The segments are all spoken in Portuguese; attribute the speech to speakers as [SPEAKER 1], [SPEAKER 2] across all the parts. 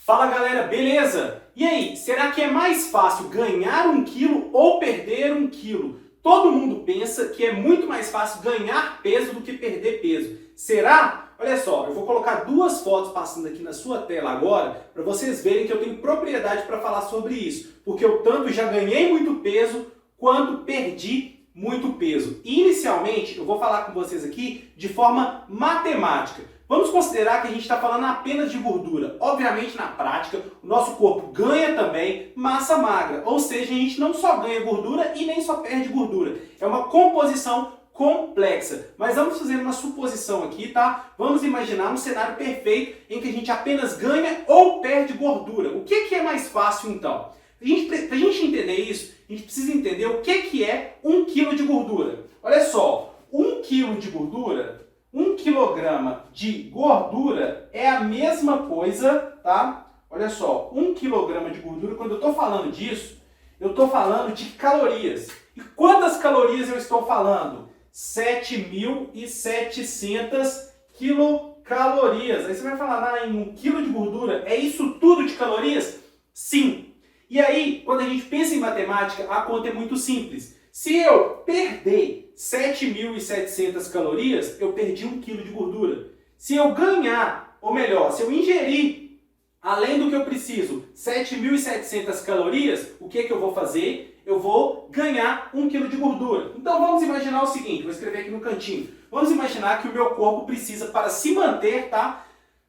[SPEAKER 1] Fala galera, beleza? E aí, será que é mais fácil ganhar 1 quilo ou perder 1 quilo? Todo mundo pensa que é muito mais fácil ganhar peso do que perder peso. Será? Olha só, eu vou colocar duas fotos passando aqui na sua tela agora para vocês verem que eu tenho propriedade para falar sobre isso. Porque eu tanto já ganhei muito peso quanto perdi muito peso. Inicialmente, eu vou falar com vocês aqui de forma matemática. Vamos considerar que a gente está falando apenas de gordura. Obviamente, na prática, o nosso corpo ganha também massa magra. Ou seja, a gente não só ganha gordura e nem só perde gordura. É uma composição complexa. Mas vamos fazer uma suposição aqui, tá? Vamos imaginar um cenário perfeito em que a gente apenas ganha ou perde gordura. O que é mais fácil, então? Para a gente entender isso, a gente precisa entender o que é 1 quilo de gordura. Olha só, 1 quilo de gordura... 1 quilograma de gordura é a mesma coisa, tá? Olha só, 1 quilograma de gordura, quando eu estou falando disso, eu estou falando de calorias. E quantas calorias eu estou falando? 7.700 quilocalorias. Aí você vai falar, em 1 quilo de gordura, é isso tudo de calorias? Sim. E aí, quando a gente pensa em matemática, a conta é muito simples. Se eu perder 7.700 calorias, eu perdi 1 quilo de gordura. Se eu ganhar, ou melhor, se eu ingerir, além do que eu preciso, 7.700 calorias, o que eu vou fazer? Eu vou ganhar 1 quilo de gordura. Então vamos imaginar o seguinte, vou escrever aqui no cantinho. Vamos imaginar que o meu corpo precisa, para se manter, tá?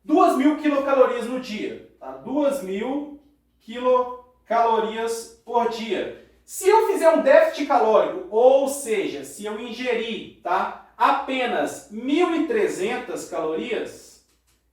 [SPEAKER 1] 2.000 quilocalorias no dia. Tá? 2.000 quilocalorias por dia. Se eu fizer um déficit calórico, ou seja, se eu ingerir, tá, apenas 1.300 calorias,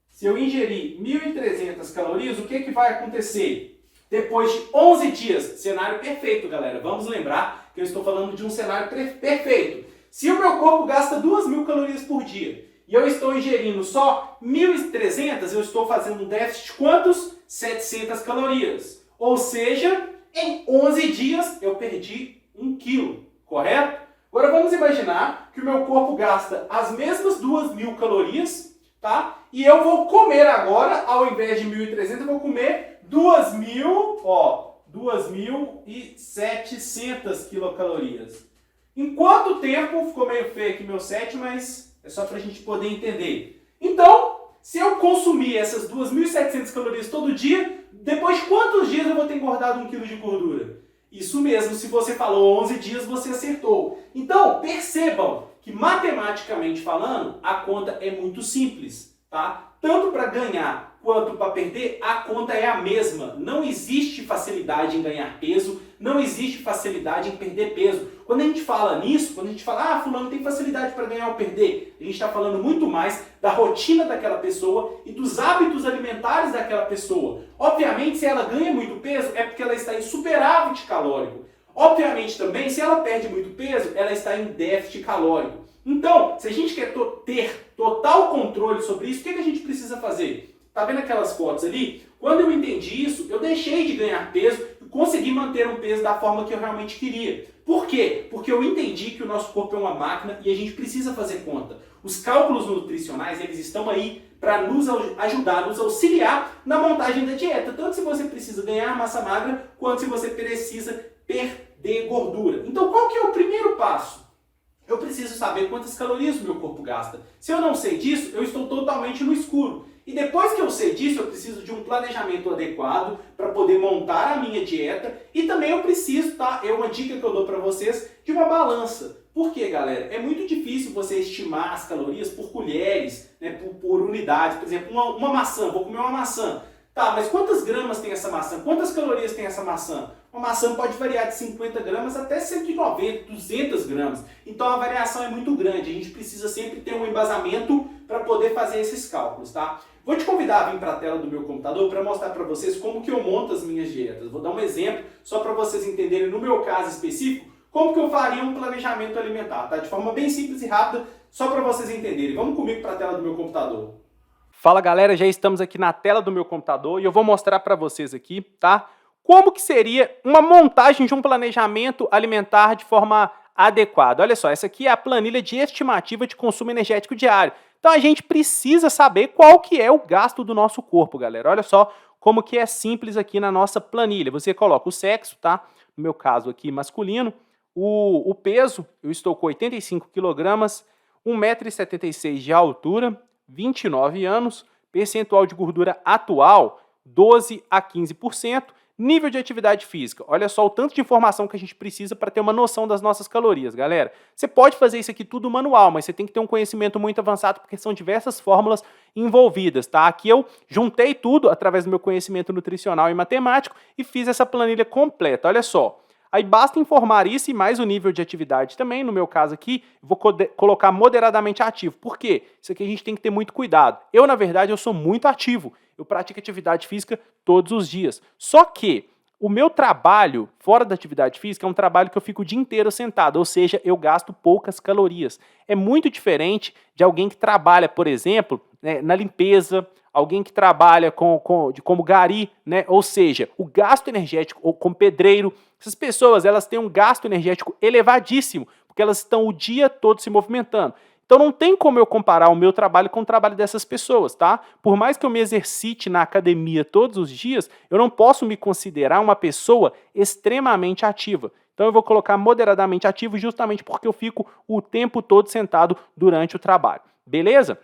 [SPEAKER 1] se eu ingerir 1.300 calorias, o que vai acontecer? Depois de 11 dias, cenário perfeito, galera, vamos lembrar que eu estou falando de um cenário perfeito. Se o meu corpo gasta 2.000 calorias por dia e eu estou ingerindo só 1.300, eu estou fazendo um déficit de quantos? 700 calorias. Ou seja, em 11 dias eu perdi 1 quilo, correto? Agora vamos imaginar que o meu corpo gasta as mesmas 2.000 calorias, tá? E eu vou comer agora, ao invés de 1.300, eu vou comer 2.700 quilocalorias. Em quanto tempo, ficou meio feio aqui meu 7, mas é só para a gente poder entender. Então, se eu consumir essas 2.700 calorias todo dia, depois de quantos dias eu vou ter engordado 1 quilo de gordura? Isso mesmo, se você falou 11 dias, você acertou. Então, percebam que matematicamente falando, a conta é muito simples, tá? Tanto para ganhar quanto para perder, a conta é a mesma. Não existe facilidade em ganhar peso, não existe facilidade em perder peso. Quando a gente fala nisso, quando a gente fala, fulano tem facilidade para ganhar ou perder, a gente está falando muito mais da rotina daquela pessoa e dos hábitos alimentares daquela pessoa. Obviamente, se ela ganha muito peso, é porque ela está em superávit calórico. Obviamente também, se ela perde muito peso, ela está em déficit calórico. Então, se a gente quer ter total controle sobre isso, o que a gente precisa fazer? Tá vendo aquelas fotos ali? Quando eu entendi isso, eu deixei de ganhar peso e consegui manter um peso da forma que eu realmente queria. Por quê? Porque eu entendi que o nosso corpo é uma máquina e a gente precisa fazer conta. Os cálculos nutricionais, eles estão aí para nos ajudar, nos auxiliar na montagem da dieta. Tanto se você precisa ganhar massa magra, quanto se você precisa perder gordura. Então, qual que é o primeiro passo? Eu preciso saber quantas calorias o meu corpo gasta. Se eu não sei disso, eu estou totalmente no escuro. E depois que eu sei disso, eu preciso de um planejamento adequado para poder montar a minha dieta. E também eu preciso, tá? É uma dica que eu dou para vocês, de uma balança. Por quê, galera? É muito difícil você estimar as calorias por colheres, né, por unidades. Por exemplo, uma maçã, vou comer uma maçã. Tá, mas quantas gramas tem essa maçã? Quantas calorias tem essa maçã? Uma maçã pode variar de 50 gramas até 190, 200 gramas. Então a variação é muito grande. A gente precisa sempre ter um embasamento para poder fazer esses cálculos, tá? Vou te convidar a vir para a tela do meu computador para mostrar para vocês como que eu monto as minhas dietas. Vou dar um exemplo só para vocês entenderem, no meu caso específico, como que eu faria um planejamento alimentar, tá? De forma bem simples e rápida, só para vocês entenderem. Vamos comigo para a tela do meu computador. Fala galera, já estamos aqui na tela do meu computador e eu vou mostrar para vocês aqui, tá? Como que seria uma montagem de um planejamento alimentar de forma adequada. Olha só, essa aqui é a planilha de estimativa de consumo energético diário. Então a gente precisa saber qual que é o gasto do nosso corpo, galera. Olha só como que é simples aqui na nossa planilha. Você coloca o sexo, tá? No meu caso aqui, masculino. O peso, eu estou com 85 quilogramas, 1,76 m de altura, 29 anos, percentual de gordura atual, 12 a 15%, nível de atividade física. Olha só o tanto de informação que a gente precisa para ter uma noção das nossas calorias, galera. Você pode fazer isso aqui tudo manual, mas você tem que ter um conhecimento muito avançado porque são diversas fórmulas envolvidas, tá? Aqui eu juntei tudo através do meu conhecimento nutricional e matemático e fiz essa planilha completa, olha só. Aí basta informar isso e mais o nível de atividade também. No meu caso aqui, vou colocar moderadamente ativo. Por quê? Isso aqui a gente tem que ter muito cuidado. Eu, na verdade, eu sou muito ativo. Eu pratico atividade física todos os dias. Só que o meu trabalho fora da atividade física é um trabalho que eu fico o dia inteiro sentado, ou seja, eu gasto poucas calorias. É muito diferente de alguém que trabalha, por exemplo, né, na limpeza, alguém que trabalha como gari, né? Ou seja, o gasto energético, ou como pedreiro. Essas pessoas, elas têm um gasto energético elevadíssimo, porque elas estão o dia todo se movimentando. Então não tem como eu comparar o meu trabalho com o trabalho dessas pessoas, tá? Por mais que eu me exercite na academia todos os dias, eu não posso me considerar uma pessoa extremamente ativa. Então eu vou colocar moderadamente ativo justamente porque eu fico o tempo todo sentado durante o trabalho. Beleza?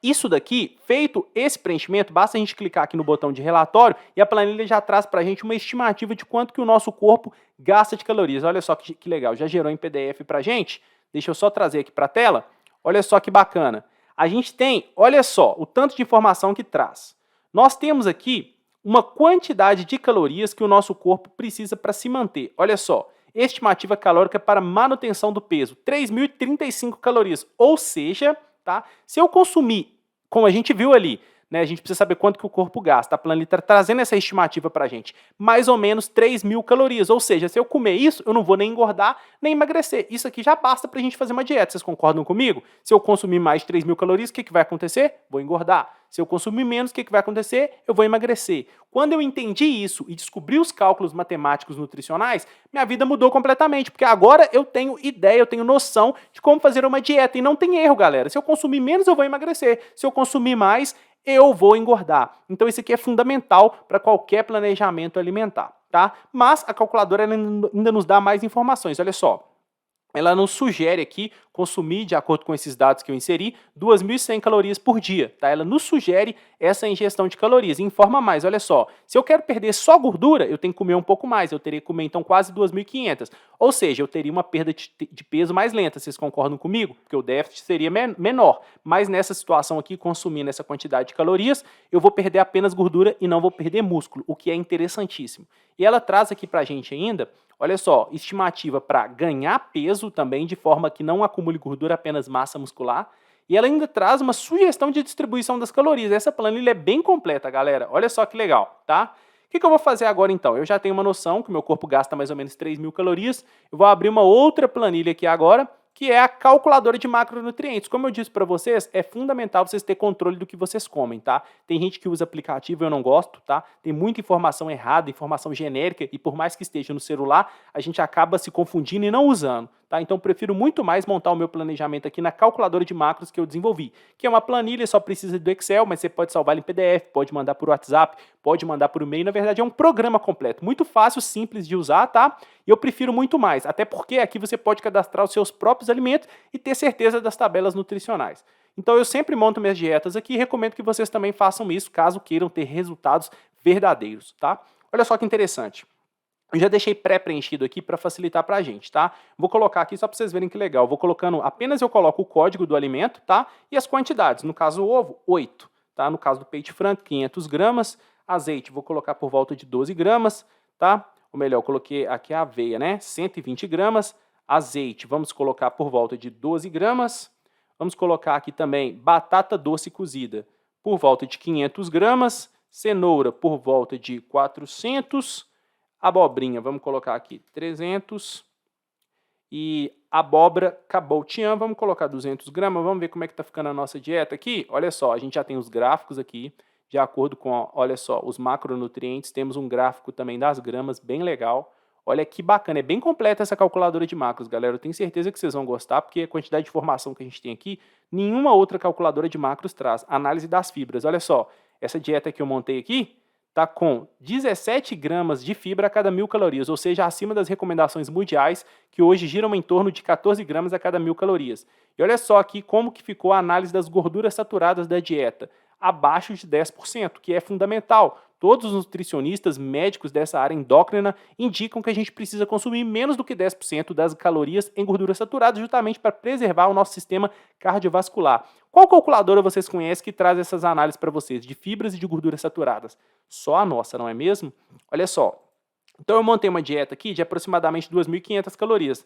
[SPEAKER 1] Isso daqui, feito esse preenchimento, basta a gente clicar aqui no botão de relatório e a planilha já traz para a gente uma estimativa de quanto que o nosso corpo gasta de calorias. Olha só que legal, já gerou em PDF para a gente. Deixa eu só trazer aqui para a tela. Olha só que bacana. A gente tem, olha só, o tanto de informação que traz. Nós temos aqui uma quantidade de calorias que o nosso corpo precisa para se manter. Olha só, estimativa calórica para manutenção do peso, 3.035 calorias, ou seja... Tá? Se eu consumir, como a gente viu ali, né, a gente precisa saber quanto que o corpo gasta. A planilha está trazendo essa estimativa para a gente. Mais ou menos 3.000 calorias. Ou seja, se eu comer isso, eu não vou nem engordar, nem emagrecer. Isso aqui já basta para a gente fazer uma dieta. Vocês concordam comigo? Se eu consumir mais de 3.000 calorias, o que vai acontecer? Vou engordar. Se eu consumir menos, o que vai acontecer? Eu vou emagrecer. Quando eu entendi isso e descobri os cálculos matemáticos nutricionais, minha vida mudou completamente, porque agora eu tenho ideia, eu tenho noção de como fazer uma dieta. E não tem erro, galera. Se eu consumir menos, eu vou emagrecer. Se eu consumir mais, eu vou engordar. Então isso aqui é fundamental para qualquer planejamento alimentar, tá? Mas a calculadora ainda nos dá mais informações, olha só. Ela nos sugere aqui consumir, de acordo com esses dados que eu inseri, 2.100 calorias por dia, tá? Ela nos sugere essa ingestão de calorias e informa mais, olha só, se eu quero perder só gordura, eu tenho que comer um pouco mais, eu teria que comer então quase 2.500, ou seja, eu teria uma perda de peso mais lenta, vocês concordam comigo? Porque o déficit seria menor, mas nessa situação aqui, consumindo essa quantidade de calorias, eu vou perder apenas gordura e não vou perder músculo, o que é interessantíssimo. E ela traz aqui pra gente ainda, olha só, estimativa para ganhar peso também, de forma que não acumule gordura, apenas massa muscular. E ela ainda traz uma sugestão de distribuição das calorias. Essa planilha é bem completa, galera. Olha só que legal, tá? O que eu vou fazer agora, então? Eu já tenho uma noção que o meu corpo gasta mais ou menos 3.000 calorias. Eu vou abrir uma outra planilha aqui agora, que é a calculadora de macronutrientes. Como eu disse para vocês, é fundamental vocês terem controle do que vocês comem, tá? Tem gente que usa aplicativo, eu não gosto, tá? Tem muita informação errada, informação genérica, e por mais que esteja no celular, a gente acaba se confundindo e não usando, tá? Então eu prefiro muito mais montar o meu planejamento aqui na calculadora de macros que eu desenvolvi, que é uma planilha, só precisa do Excel, mas você pode salvar em PDF, pode mandar por WhatsApp, pode mandar por e-mail, na verdade é um programa completo, muito fácil, simples de usar, tá? E eu prefiro muito mais, até porque aqui você pode cadastrar os seus próprios alimentos e ter certeza das tabelas nutricionais. Então eu sempre monto minhas dietas aqui e recomendo que vocês também façam isso, caso queiram ter resultados verdadeiros, tá? Olha só que interessante. Eu já deixei pré-preenchido aqui para facilitar para a gente, tá? Vou colocar aqui só para vocês verem que legal. Vou colocando, apenas eu coloco o código do alimento, tá? E as quantidades. No caso, o ovo, 8. Tá? No caso do peito frango, 500 gramas. Azeite, vou colocar por volta de 12 gramas, tá? Ou melhor, eu coloquei aqui a aveia, né? 120 gramas. Azeite, vamos colocar por volta de 12 gramas. Vamos colocar aqui também batata doce cozida por volta de 500 gramas. Cenoura por volta de 400. Abobrinha, vamos colocar aqui 300. E abóbora cabotiã, vamos colocar 200 gramas. Vamos ver como é que está ficando a nossa dieta aqui. Olha só, a gente já tem os gráficos aqui, de acordo com, olha só, os macronutrientes. Temos um gráfico também das gramas, bem legal. Olha que bacana, é bem completa essa calculadora de macros, galera. Eu tenho certeza que vocês vão gostar, porque a quantidade de informação que a gente tem aqui, nenhuma outra calculadora de macros traz. Análise das fibras, olha só, essa dieta que eu montei aqui, está com 17 gramas de fibra a cada 1.000 calorias, ou seja, acima das recomendações mundiais, que hoje giram em torno de 14 gramas a cada 1.000 calorias. E olha só aqui como que ficou a análise das gorduras saturadas da dieta, abaixo de 10%, que é fundamental. Todos os nutricionistas médicos dessa área endócrina indicam que a gente precisa consumir menos do que 10% das calorias em gorduras saturadas, justamente para preservar o nosso sistema cardiovascular. Qual calculadora vocês conhecem que traz essas análises para vocês, de fibras e de gorduras saturadas? Só a nossa, não é mesmo? Olha só. Então eu montei uma dieta aqui de aproximadamente 2.500 calorias.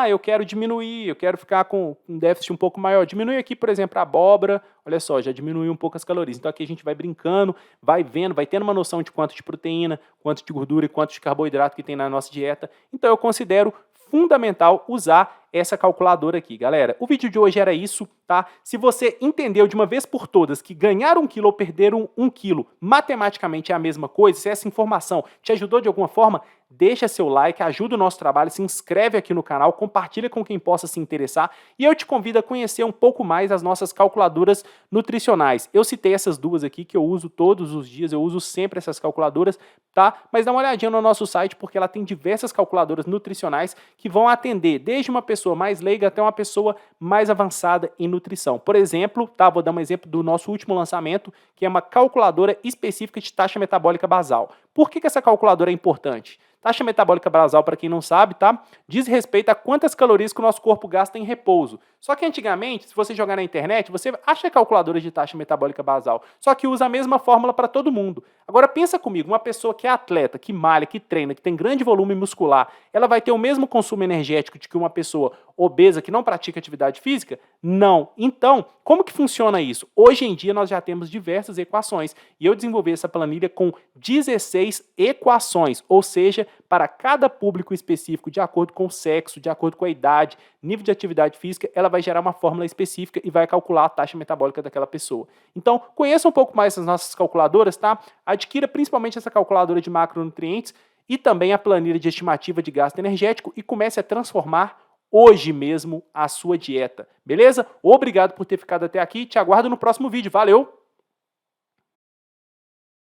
[SPEAKER 1] Eu quero diminuir, eu quero ficar com um déficit um pouco maior. Diminui aqui, por exemplo, a abóbora. Olha só, já diminuiu um pouco as calorias. Então aqui a gente vai brincando, vai vendo, vai tendo uma noção de quanto de proteína, quanto de gordura e quanto de carboidrato que tem na nossa dieta. Então eu considero fundamental usar essa calculadora aqui, galera. O vídeo de hoje era isso, tá? Se você entendeu de uma vez por todas que ganhar 1 quilo ou perder 1 quilo matematicamente é a mesma coisa, se essa informação te ajudou de alguma forma, deixa seu like, ajuda o nosso trabalho, se inscreve aqui no canal, compartilha com quem possa se interessar e eu te convido a conhecer um pouco mais as nossas calculadoras nutricionais. Eu citei essas duas aqui que eu uso todos os dias, eu uso sempre essas calculadoras, tá? Mas dá uma olhadinha no nosso site porque ela tem diversas calculadoras nutricionais que vão atender desde uma pessoa mais leiga até uma pessoa mais avançada em nutrição. Por exemplo, tá? Vou dar um exemplo do nosso último lançamento, que é uma calculadora específica de taxa metabólica basal. Por que essa calculadora é importante? Taxa metabólica basal, para quem não sabe, tá? Diz respeito a quantas calorias que o nosso corpo gasta em repouso. Só que antigamente, se você jogar na internet, você acha calculadora de taxa metabólica basal, só que usa a mesma fórmula para todo mundo. Agora pensa comigo, uma pessoa que é atleta, que malha, que treina, que tem grande volume muscular, ela vai ter o mesmo consumo energético de que uma pessoa obesa que não pratica atividade física? Não. Então, como que funciona isso? Hoje em dia nós já temos diversas equações e eu desenvolvi essa planilha com 16 equações, ou seja, para cada público específico, de acordo com o sexo, de acordo com a idade, nível de atividade física, ela vai gerar uma fórmula específica e vai calcular a taxa metabólica daquela pessoa. Então, conheça um pouco mais as nossas calculadoras, tá? Adquira principalmente essa calculadora de macronutrientes e também a planilha de estimativa de gasto energético e comece a transformar hoje mesmo a sua dieta, beleza? Obrigado por ter ficado até aqui, te aguardo no próximo vídeo, valeu!